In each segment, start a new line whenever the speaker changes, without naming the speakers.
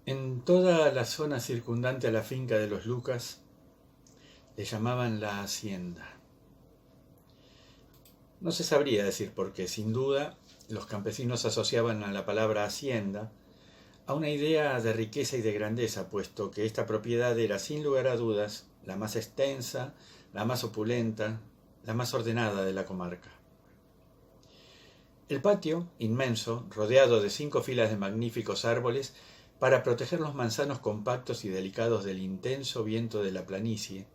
En toda la zona circundante a la finca de los Lucas le llamaban la hacienda. No se sabría decir por qué, sin duda, los campesinos asociaban a la palabra hacienda a una idea de riqueza y de grandeza, puesto que esta propiedad era, sin lugar a dudas, la más extensa, la más opulenta, la más ordenada de la comarca. El patio, inmenso, rodeado de 5 filas de magníficos árboles, para proteger los manzanos compactos y delicados del intenso viento de la planicie,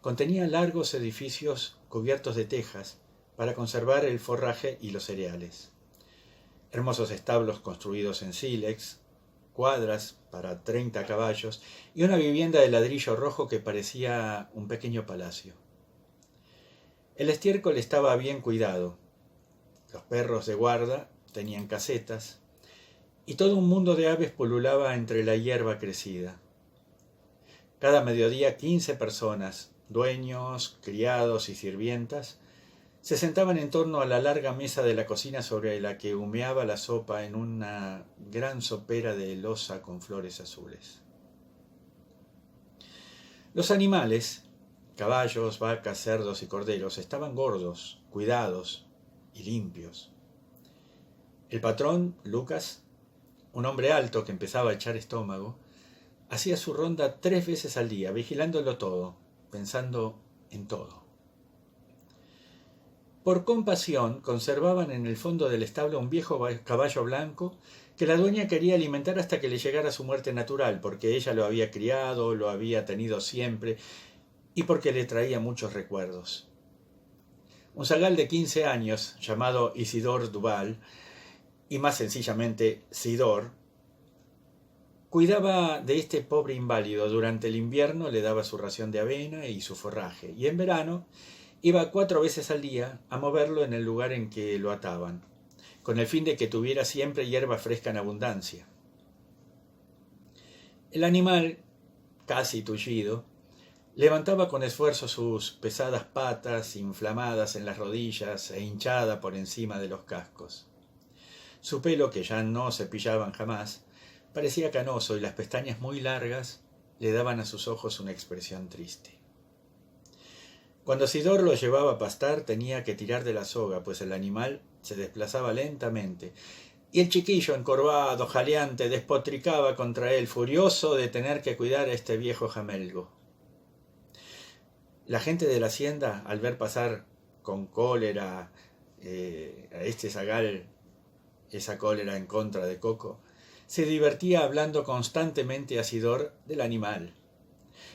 contenía largos edificios cubiertos de tejas para conservar el forraje y los cereales, hermosos establos construidos en sílex, cuadras para 30 caballos y una vivienda de ladrillo rojo que parecía un pequeño palacio. El estiércol estaba bien cuidado, los perros de guarda tenían casetas, y todo un mundo de aves pululaba entre la hierba crecida. Cada mediodía 15 personas, dueños, criados y sirvientas, se sentaban en torno a la larga mesa de la cocina sobre la que humeaba la sopa en una gran sopera de loza con flores azules. Los animales, caballos, vacas, cerdos y corderos, estaban gordos, cuidados y limpios. El patrón, Lucas, un hombre alto que empezaba a echar estómago, hacía su ronda 3 veces al día, vigilándolo todo, pensando en todo. Por compasión, conservaban en el fondo del establo un viejo caballo blanco que la dueña quería alimentar hasta que le llegara su muerte natural, porque ella lo había criado, lo había tenido siempre y porque le traía muchos recuerdos. Un zagal de 15 años, llamado Isidor Duval, y más sencillamente Sidor, cuidaba de este pobre inválido. Durante el invierno le daba su ración de avena y su forraje, y en verano iba 4 veces al día a moverlo en el lugar en que lo ataban, con el fin de que tuviera siempre hierba fresca en abundancia. El animal, casi tullido, levantaba con esfuerzo sus pesadas patas, inflamadas en las rodillas e hinchada por encima de los cascos. Su pelo, que ya no cepillaban jamás, parecía canoso y las pestañas muy largas le daban a sus ojos una expresión triste. Cuando Sidor lo llevaba a pastar tenía que tirar de la soga, pues el animal se desplazaba lentamente, y el chiquillo, encorvado, jaleante, despotricaba contra él, furioso de tener que cuidar a este viejo jamelgo. La gente de la hacienda, al ver pasar con cólera a este zagal, esa cólera en contra de Coco, se divertía hablando constantemente a Sidor del animal,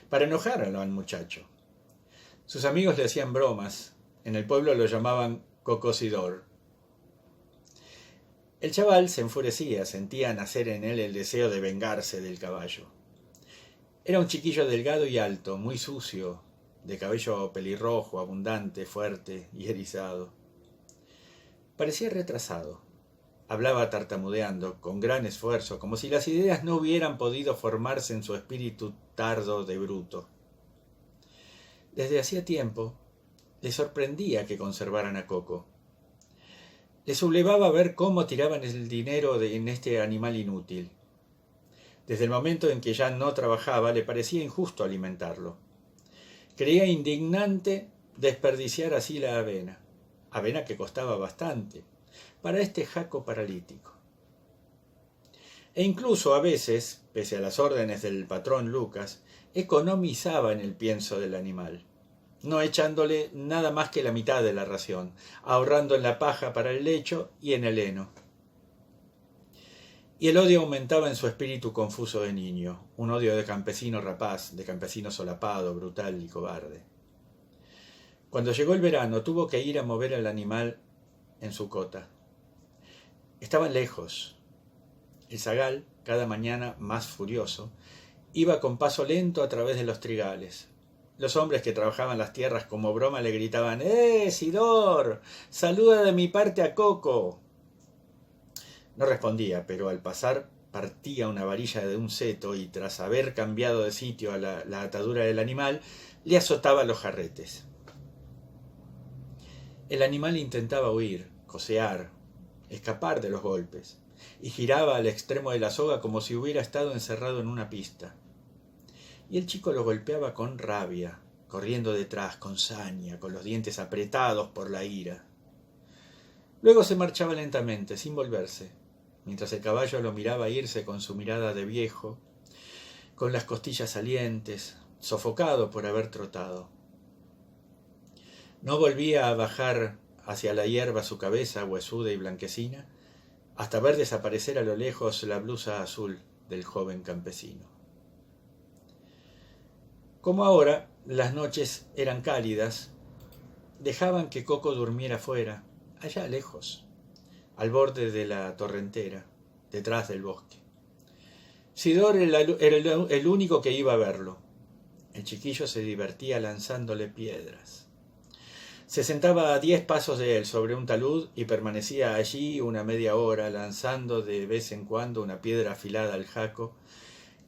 para enojarlo al muchacho. Sus amigos le hacían bromas, en el pueblo lo llamaban Cocosidor. El chaval se enfurecía, sentía nacer en él el deseo de vengarse del caballo. Era un chiquillo delgado y alto, muy sucio, de cabello pelirrojo, abundante, fuerte y erizado. Parecía retrasado. Hablaba tartamudeando, con gran esfuerzo, como si las ideas no hubieran podido formarse en su espíritu tardo de bruto. Desde hacía tiempo le sorprendía que conservaran a Coco. Le sublevaba ver cómo tiraban el dinero en este animal inútil. Desde el momento en que ya no trabajaba, le parecía injusto alimentarlo. Creía indignante desperdiciar así la avena que costaba bastante, para este jaco paralítico. E incluso a veces, pese a las órdenes del patrón Lucas, economizaba en el pienso del animal, no echándole nada más que la mitad de la ración, ahorrando en la paja para el lecho y en el heno. Y el odio aumentaba en su espíritu confuso de niño, un odio de campesino rapaz, de campesino solapado, brutal y cobarde. Cuando llegó el verano, tuvo que ir a mover al animal en su cota. Estaban lejos. El zagal, cada mañana más furioso, iba con paso lento a través de los trigales. Los hombres que trabajaban las tierras como broma le gritaban: Sidor! ¡Saluda de mi parte a Coco! No respondía, pero al pasar partía una varilla de un seto y, tras haber cambiado de sitio a la atadura del animal, le azotaba los jarretes. El animal intentaba huir, cocear, escapar de los golpes, y giraba al extremo de la soga como si hubiera estado encerrado en una pista. Y el chico lo golpeaba con rabia, corriendo detrás, con saña, con los dientes apretados por la ira. Luego se marchaba lentamente, sin volverse, mientras el caballo lo miraba irse con su mirada de viejo, con las costillas salientes, sofocado por haber trotado. No volvía a bajar hacia la hierba su cabeza huesuda y blanquecina, hasta ver desaparecer a lo lejos la blusa azul del joven campesino. Como ahora las noches eran cálidas, dejaban que Coco durmiera fuera, allá lejos, al borde de la torrentera, detrás del bosque. Sidor era el único que iba a verlo. El chiquillo se divertía lanzándole piedras. Se sentaba a 10 pasos de él sobre un talud y permanecía allí una media hora, lanzando de vez en cuando una piedra afilada al jaco,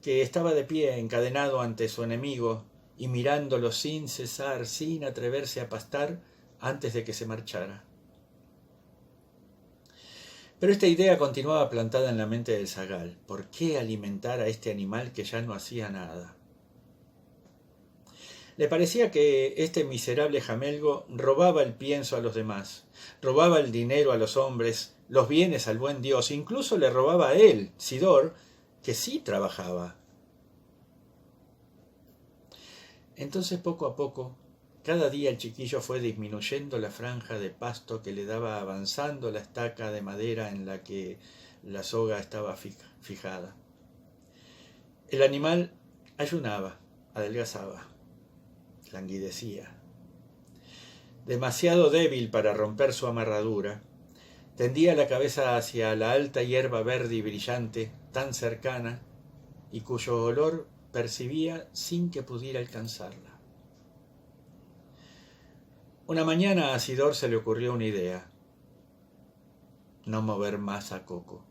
que estaba de pie encadenado ante su enemigo y mirándolo sin cesar, sin atreverse a pastar antes de que se marchara. Pero esta idea continuaba plantada en la mente del zagal. ¿Por qué alimentar a este animal que ya no hacía nada? Le parecía que este miserable jamelgo robaba el pienso a los demás, robaba el dinero a los hombres, los bienes al buen Dios, incluso le robaba a él, Sidor, que sí trabajaba. Entonces, poco a poco, cada día el chiquillo fue disminuyendo la franja de pasto que le daba avanzando la estaca de madera en la que la soga estaba fijada. El animal ayunaba, adelgazaba, languidecía. Demasiado débil para romper su amarradura, tendía la cabeza hacia la alta hierba verde y brillante, tan cercana, y cuyo olor percibía sin que pudiera alcanzarla. Una mañana a Sidor se le ocurrió una idea: no mover más a Coco.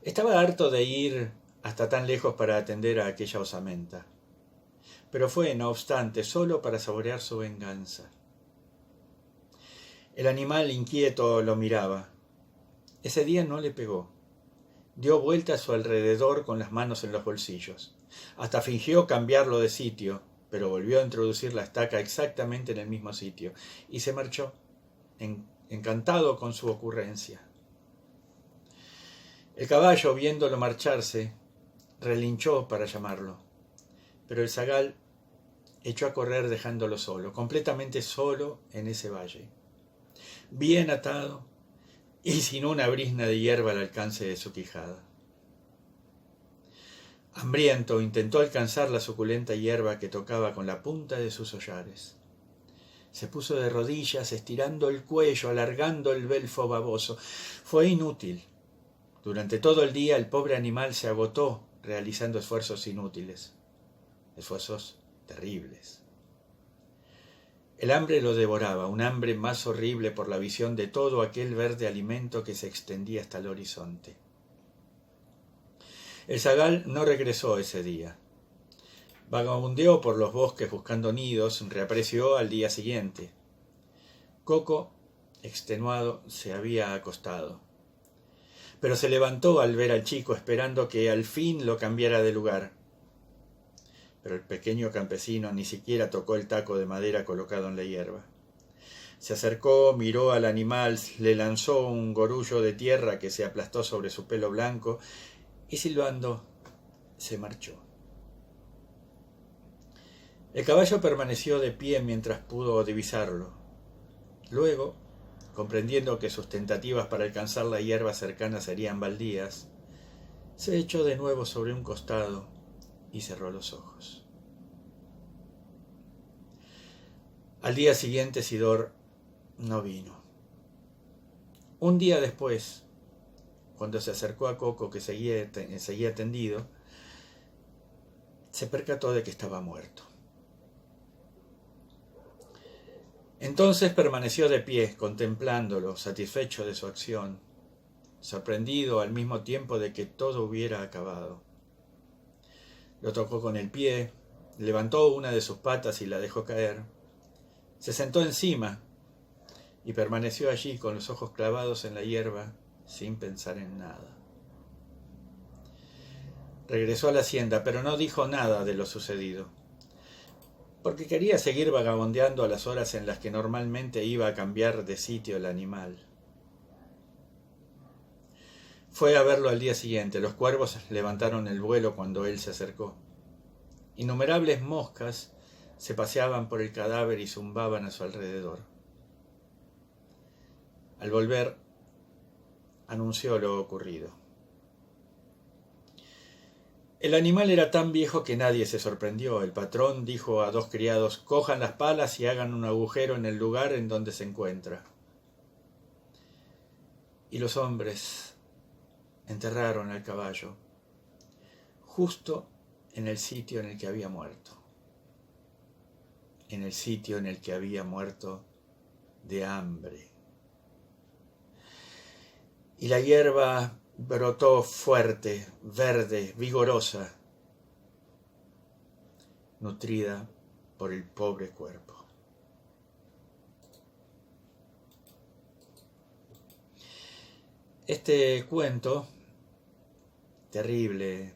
Estaba harto de ir hasta tan lejos para atender a aquella osamenta, pero fue, no obstante, solo para saborear su venganza. El animal inquieto lo miraba. Ese día no le pegó. Dio vuelta a su alrededor con las manos en los bolsillos. Hasta fingió cambiarlo de sitio, pero volvió a introducir la estaca exactamente en el mismo sitio, y se marchó, encantado con su ocurrencia. El caballo, viéndolo marcharse, relinchó para llamarlo, pero el zagal echó a correr dejándolo solo, completamente solo en ese valle, bien atado y sin una brizna de hierba al alcance de su quijada. Hambriento, intentó alcanzar la suculenta hierba que tocaba con la punta de sus hollares. Se puso de rodillas, estirando el cuello, alargando el belfo baboso. Fue inútil. Durante todo el día el pobre animal se agotó realizando esfuerzos inútiles, esfuerzos terribles. El hambre lo devoraba, un hambre más horrible por la visión de todo aquel verde alimento que se extendía hasta el horizonte. El zagal no regresó ese día. Vagabundeó por los bosques buscando nidos, reapareció al día siguiente. Coco, extenuado, se había acostado, pero se levantó al ver al chico, esperando que al fin lo cambiara de lugar. Pero el pequeño campesino ni siquiera tocó el taco de madera colocado en la hierba. Se acercó, miró al animal, le lanzó un gorullo de tierra que se aplastó sobre su pelo blanco y, silbando, se marchó. El caballo permaneció de pie mientras pudo divisarlo. Luego, comprendiendo que sus tentativas para alcanzar la hierba cercana serían baldías, se echó de nuevo sobre un costado y cerró los ojos. Al día siguiente Sidor no vino. Un día después, cuando se acercó a Coco, que seguía tendido, se percató de que estaba muerto. Entonces permaneció de pie, contemplándolo, satisfecho de su acción, sorprendido al mismo tiempo de que todo hubiera acabado. Lo tocó con el pie, levantó una de sus patas y la dejó caer. Se sentó encima y permaneció allí con los ojos clavados en la hierba, sin pensar en nada. Regresó a la hacienda, pero no dijo nada de lo sucedido, porque quería seguir vagabundeando a las horas en las que normalmente iba a cambiar de sitio el animal. Fue a verlo al día siguiente. Los cuervos levantaron el vuelo cuando él se acercó. Innumerables moscas se paseaban por el cadáver y zumbaban a su alrededor. Al volver, anunció lo ocurrido. El animal era tan viejo que nadie se sorprendió. El patrón dijo a dos criados: cojan las palas y hagan un agujero en el lugar en donde se encuentra. Y los hombres enterraron al caballo justo en el sitio en el que había muerto. En el sitio en el que había muerto de hambre. Y la hierba brotó fuerte, verde, vigorosa, nutrida por el pobre cuerpo. Este cuento, terrible,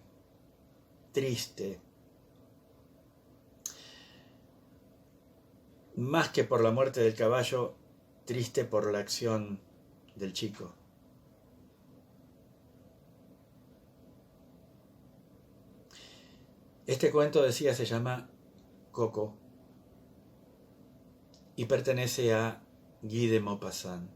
triste, más que por la muerte del caballo, triste por la acción del chico. Este cuento, decía, se llama Coco y pertenece a Guy de Maupassant.